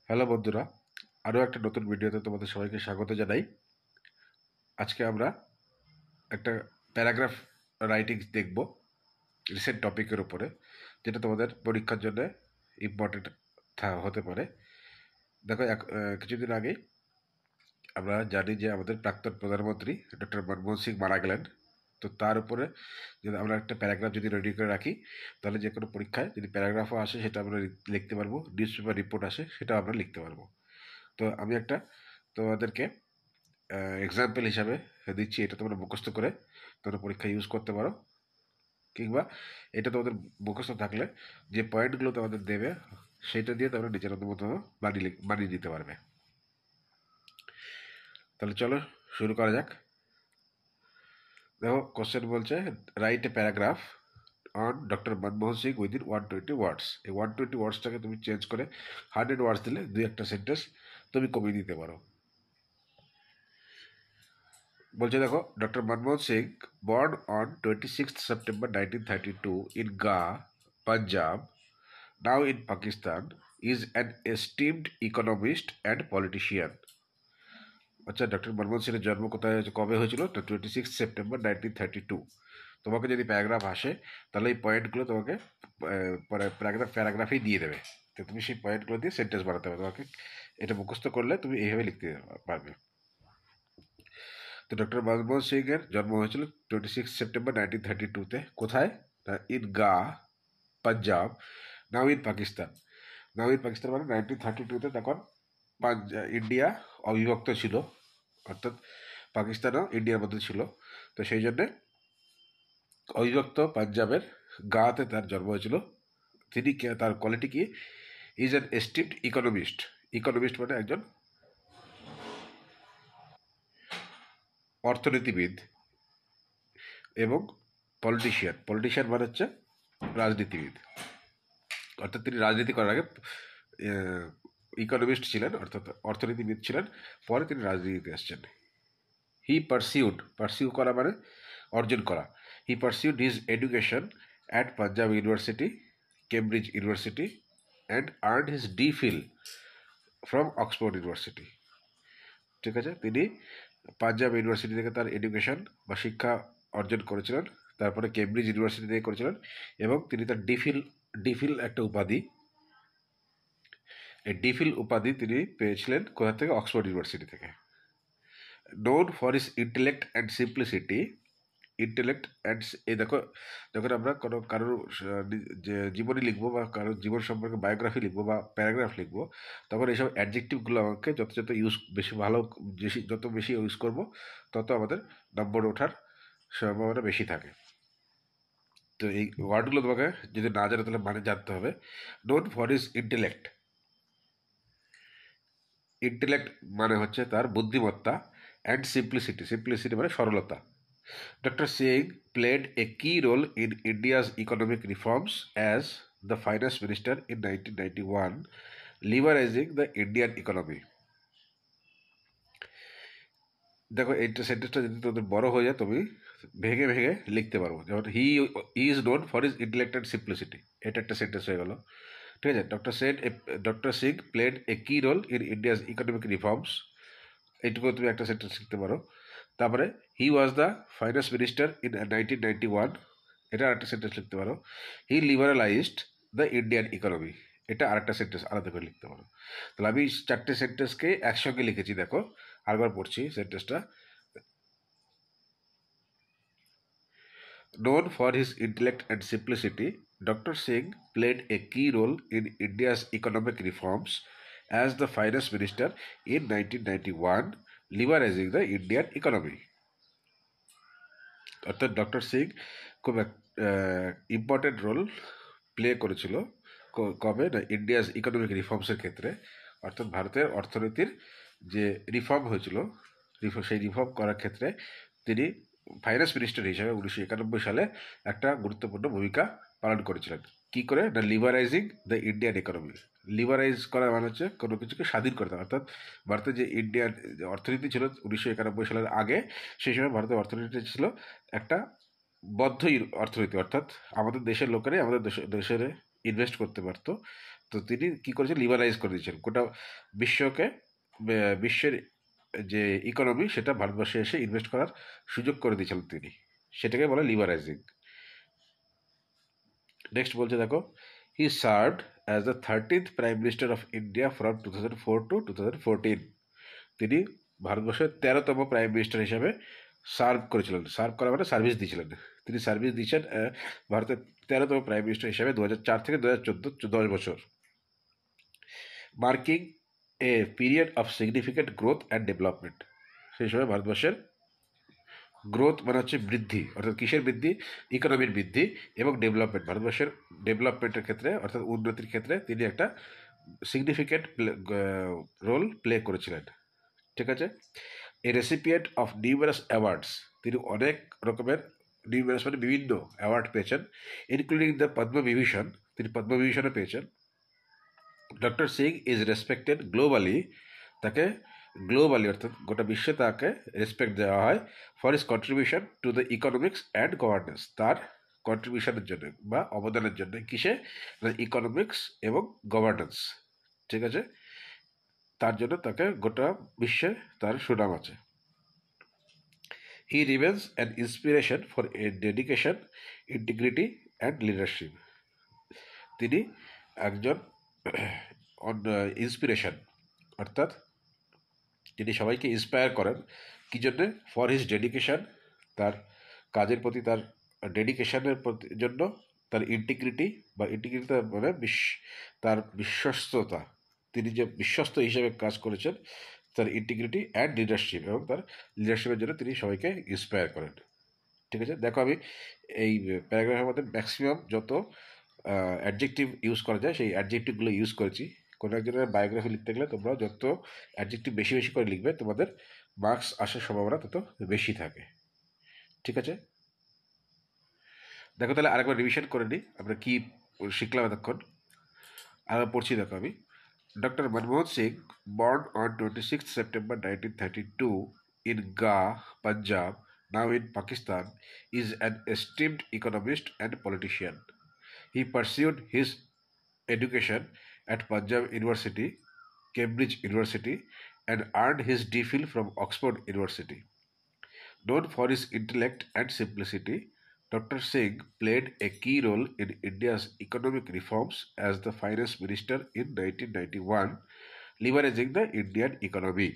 Hello বন্ধুরা, আরও একটা নতুন ভিডিওতে তোমাদের সবাইকে স্বাগত জানাই। আজকে আমরা একটা প্যারাগ্রাফ রাইটিং দেখব রিসেন্ট টপিকের উপরে, যেটা তোমাদের পরীক্ষার জন্য ইম্পর্টেন্ট হতে পারে। দেখো, কিছুদিন আগেই আমরা জানি যে আমাদের প্রাক্তন প্রধানমন্ত্রী ডক্টর মনমোহন সিং মারা গেলেন। তো তার উপরে যদি আমরা একটা প্যারাগ্রাফ যদি রেডি করে রাখি, তাহলে যে কোনো পরীক্ষায় যদি প্যারাগ্রাফও আসে সেটা আমরা লিখতে পারবো, নিউজ পেপার রিপোর্ট আসে সেটা আমরা লিখতে পারবো। তো আমি একটা তোমাদেরকে এক্সাম্পল হিসাবে দিচ্ছি, এটা তোমরা মুখস্থ করে তোমরা পরীক্ষায় ইউজ করতে পারো, কিংবা এটা তোমাদের মুখস্থ থাকলে যে পয়েন্টগুলো তোমাদের দেবে সেটা দিয়ে তোমরা নিজের মতো বানিয়ে দিতে পারবে। তাহলে চলো শুরু করা যাক। দেখো, কোশ্চেন বলছে write a paragraph on doctor Manmohan Singh within 120 ওয়ার্ডস। এই 120 ওয়ার্ডসটাকে তুমি চেঞ্জ করে 100 ওয়ার্ডস দিলে দুই একটা সেন্টেন্স তুমি কমিয়ে দিতে পারো। বলছে দেখো, doctor Manmohan Singh born on 26 September 1932 in Gah, Punjab, now in Pakistan, is an esteemed economist and politician. আচ্ছা, ডক্টর মনমোহন সিংয়ের জন্ম কোথায় কবে হয়েছিল? 26 সেপ্টেম্বর 1932। তোমাকে যদি প্যারাগ্রাফ আসে তাহলে এই পয়েন্টগুলো তোমাকে প্যারাগ্রাফেই দিয়ে দেবে। তো তুমি সেই পয়েন্টগুলো দিয়ে সেন্টেন্স বানাতে হবে। তোমাকে এটা মুখস্থ করলে তুমি এইভাবে লিখতে পারবে। তো ডক্টর মনমোহন সিং এর জন্ম হয়েছিল 26 সেপ্টেম্বর 1932-তে। কোথায়? In Gah, Punjab, now in Pakistan. Now in Pakistan মানে 1932-তে তখন ইন্ডিয়া অবিভক্ত ছিল, অর্থাৎ পাকিস্তানও ইন্ডিয়ার মধ্যে ছিল। তো সেই জন্যে অবিভক্ত পাঞ্জাবের গাতে তার জন্ম হয়েছিল। তিনি তার কোয়ালিটি কি? Is an esteemed economist. Economist মানে একজন অর্থনীতিবিদ, এবং পলিটিশিয়ান। পলিটিশিয়ান মানে হচ্ছে রাজনীতিবিদ, অর্থাৎ তিনি রাজনীতি করার আগে ইকোনমিস্ট ছিলেন, অর্থাৎ অর্থনীতিবিদ ছিলেন, পরে তিনি রাজনীতিতে আসছেন। পারসিউ করা মানে অর্জন করা। He pursued his education at Punjab university, Cambridge university, and earned his DPhil from Oxford university. ঠিক আছে, তিনি পাঞ্জাব ইউনিভার্সিটি থেকে তার এডুকেশন বা শিক্ষা অর্জন করেছিলেন, তারপরে কেমব্রিজ ইউনিভার্সিটি থেকে করেছিলেন, এবং তিনি তার ডিফিল একটা উপাধি, এই ডিফিল উপাধি তিনি পেয়েছিলেন কোথা থেকে? অক্সফোর্ড ইউনিভার্সিটি থেকে। Known for his intellect and simplicity. Intellect and, এই দেখো, যখন আমরা কারোর যে জীবনী লিখবো বা কারোর জীবন সম্পর্কে বায়োগ্রাফি লিখবো বা প্যারাগ্রাফ লিখবো, তখন এইসব অ্যাডজেক্টিভগুলো আমাকে যত ইউজ যত বেশি ইউজ করবো, তত আমাদের নম্বর ওঠার সম্ভাবনা বেশি থাকে। তো এই ওয়ার্ডগুলো তোমাকে যদি না জানো তাহলে মানে জানতে হবে। Known for his intellect. Intellect মানে হচ্ছে তার বুদ্ধিমত্তা, অ্যান্ড সিম্পলিসিটি মানে সরলতা। Dr. Singh played a key role in India's economic reforms as the finance minister in 1991, liberalizing the Indian economy. দেখো, এইটা সেন্টেন্সটা যদি তোমাদের বড় হয়ে যায় তুমি ভেঙে ভেঙে লিখতে পারবো। যেমন he is known for his intellect and simplicity, এটা একটা সেন্টেন্স হয়ে গেল। ঠিক আছে, doctor Singh played a key role in India's economic reforms, এইটুকু তুমি একটা সেন্টেন্স লিখতে পারো। তারপরে he was the finance minister in 1991, এটা আরেকটা সেন্টেন্স লিখতে পারো। He liberalised the Indian economy, এটা আরেকটা সেন্টেন্স আলাদা করে লিখতে পারো। তাহলে আমি চারটে সেন্টেন্সকে একসঙ্গে লিখেছি। দেখো, আরেকবার পড়ছি সেন্টেন্সটা। Known for his intellect and simplicity, Dr. Singh played a key role in India's economic reforms as the finance minister in 1991, liberalizing the Indian economy. অর্থাৎ ডক্টর সিং খুব ইম্পর্টেন্ট রোল প্লে করেছিল কবে না? ইন্ডিয়াস ইকোনমিক রিফর্মসের ক্ষেত্রে, অর্থাৎ ভারতের অর্থনীতির যে রিফর্ম হয়েছিল, সেই রিফর্ম করার ক্ষেত্রে তিনি ফাইন্যান্স মিনিস্টার হিসাবে 1991 সালে একটা গুরুত্বপূর্ণ ভূমিকা পালন করেছিলেন। কি করে না? লিবারাইজিং দ্য ইন্ডিয়ান ইকোনমি। লিবারাইজ করা মানে হচ্ছে কোনো কিছুকে স্বাধীন করতে, অর্থাৎ ভারতের যে ইন্ডিয়ান অর্থনীতি ছিল 1991 সালের আগে, সেই সময় ভারতের অর্থনীতি ছিল একটা বদ্ধ অর্থনীতি, অর্থাৎ আমাদের দেশের লোকেরাই আমাদের দেশে ইনভেস্ট করতে পারতো। তো তিনি কি করেছেন, লিবারালাইজ করে দিয়েছেন গোটা বিশ্বকে, বিশ্বের যে ইকোনমি সেটা ভারতবর্ষে এসে ইনভেস্ট করার সুযোগ করে দিয়েছিলেন তিনি, সেটাকে বলে লিবারাইজিং। নেক্সট বলছে দেখো, he served as the 13th prime minister of India from 2004 to 2014। তিনি ভারতবর্ষের 13তম প্রাইম মিনিস্টার হিসেবে সার্ভ করেছিলেন। সার্ভ করা মানে সার্ভিস দিয়েছিলেন। তিনি সার্ভিস দিয়েছেন ভারতের 13তম প্রাইম মিনিস্টার হিসেবে 2004 থেকে 2014, 10 বছর। Marking a period of significant growth and development. সেই সময় ভারতবর্ষের গ্রোথ মানে হচ্ছে বৃদ্ধি, অর্থাৎ কিসের বৃদ্ধি, ইকোনমির বৃদ্ধি, এবং ডেভেলপমেন্ট, ভারতবর্ষের ডেভেলপমেন্টের ক্ষেত্রে অর্থাৎ উন্নতির ক্ষেত্রে তিনি একটা সিগনিফিকেন্ট রোল প্লে করেছিলেন। ঠিক আছে। এ রেসিপিয়েন্ট অফ নিউমেরাস অ্যাওয়ার্ডস, তিনি অনেক রকমের, নিউমেরাস মানে বিভিন্ন অ্যাওয়ার্ড পেয়েছেন, ইনক্লুডিং দ্য পদ্মবিভূষণ, তিনি পদ্মবিভূষণও পেয়েছেন। Doctor Singh is respected globally, তাকে গ্লোবালি অর্থাৎ গোটা বিশ্বে তাকে রেসপেক্ট দেওয়া হয় for is contribution to the economics and governance, তার কন্ট্রিবিউশনের জন্য বা অবদানের জন্য, কিসে, ইকোনমিক্স এবং গভর্নেন্স। ঠিক আছে, তার জন্য তাকে গোটা বিশ্বে তার সুনাম আছে। He remains an inspiration for a dedication, integrity and leadership. তিনি একজন ইন্সপিরেশন, অর্থাৎ তিনি সবাইকে ইন্সপায়ার করেন, কী জন্যে, ফর হিজ ডেডিকেশন, তার কাজের প্রতি তার ডেডিকেশনের জন্য, তার ইন্টিগ্রিটি বা ইন্টিগ্রিটি মানে তার বিশ্বস্ততা, তিনি যে বিশ্বস্ত হিসেবে কাজ করেছেন, তার ইন্টিগ্রিটি অ্যান্ড লিডারশিপ, এবং তার লিডারশিপের জন্য তিনি সবাইকে ইন্সপায়ার করেন। ঠিক আছে, দেখো আমি এই প্যারাগ্রাফের মধ্যে ম্যাক্সিমাম যত অ্যাডজেক্টিভ ইউজ করা যায় সেই অ্যাডজেক্টিভগুলো ইউজ করেছি। কোনো একজনের বায়োগ্রাফি লিখতে গেলে তোমরা যত অ্যাডজেক্টিভ বেশি বেশি করে লিখবে, তোমাদের মার্কস আসার সম্ভাবনা তত বেশি থাকে। ঠিক আছে, দেখো তাহলে আরেকবার রিভিশন করে নিই আমরা কি শিখলাম এতক্ষণ। আরেকবার পড়ছি, দেখো আমি। Dr. Manmohan Singh, born on 26 September 1932 in Gah, Punjab, now in Pakistan, is an esteemed economist and politician. He pursued his education at Punjab University, Cambridge University, and earned his DPhil from Oxford University. Known for his intellect and simplicity, Dr. Singh played a key role in India's economic reforms as the finance minister in 1991, leveraging the Indian economy.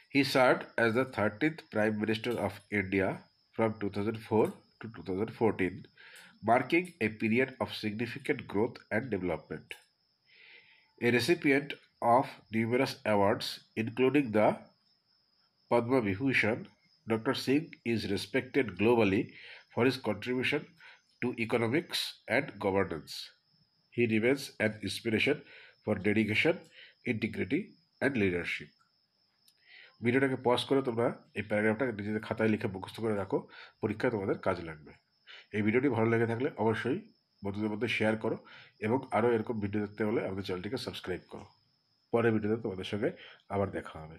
He served as the 13th Prime Minister of India from 2004 to 2014, marking a period of significant growth and development. A recipient of numerous awards, including the Padma Vibhushan, Dr. Singh is respected globally for his contribution to economics and governance. He remains an inspiration for dedication, integrity, and leadership. ভিডিওটাকে pause করে তোমরা এই প্যারাগ্রাফটা নিজেদের খাতায় লিখে মুখস্থ করে রাখো, পরীক্ষায় তোমাদের কাজে লাগবে। এই ভিডিওটি ভালো লেগে থাকলে অবশ্যই বন্ধুদের মধ্যে শেয়ার করো, এবং আরও এরকম ভিডিও দেখতে হলে আমাদের চ্যানেলটিকে সাবস্ক্রাইব করো। পরের ভিডিওতে তোমাদের সঙ্গে আবার দেখা হবে।